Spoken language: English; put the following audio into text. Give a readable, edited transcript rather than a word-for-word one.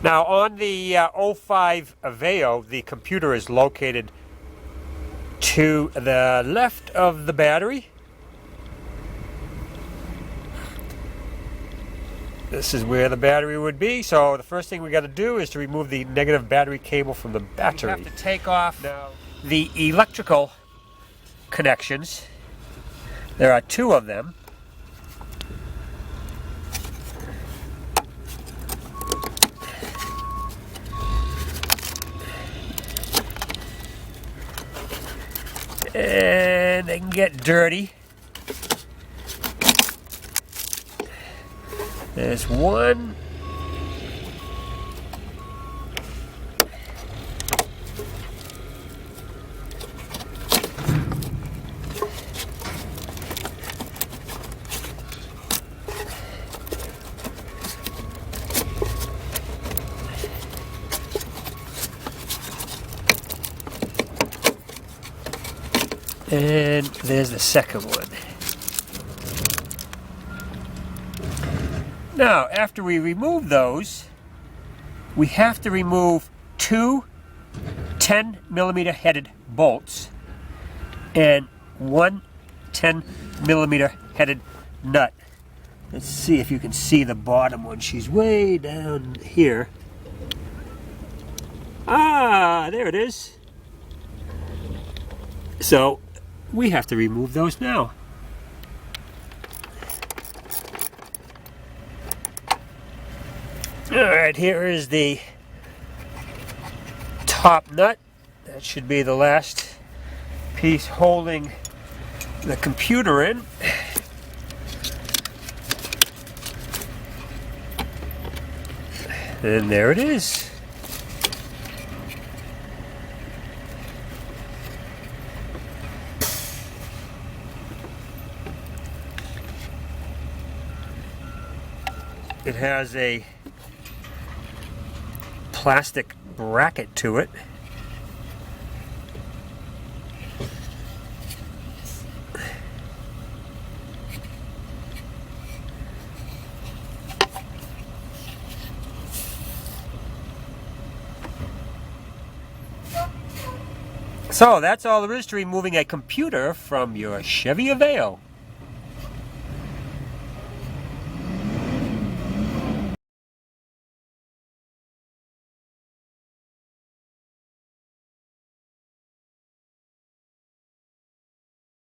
Now on the 05 Aveo, the computer is located to the left of the battery. This is where the battery would be, so the first thing we got to do is to remove the negative battery cable from the battery. We have to take off now the electrical connections. There are two of them. And they can get dirty. There's one. And there's the second one. Now, after we remove those, we have to remove two 10mm headed bolts and one 10mm headed nut. Let's see if you can see the bottom one. She's way down here. Ah, there it is. So, we have to remove those now. Alright, here is the top nut. That should be the last piece holding the computer in. And there it is. It has a plastic bracket to it. So that's all there is to removing a computer from your Chevy Aveo.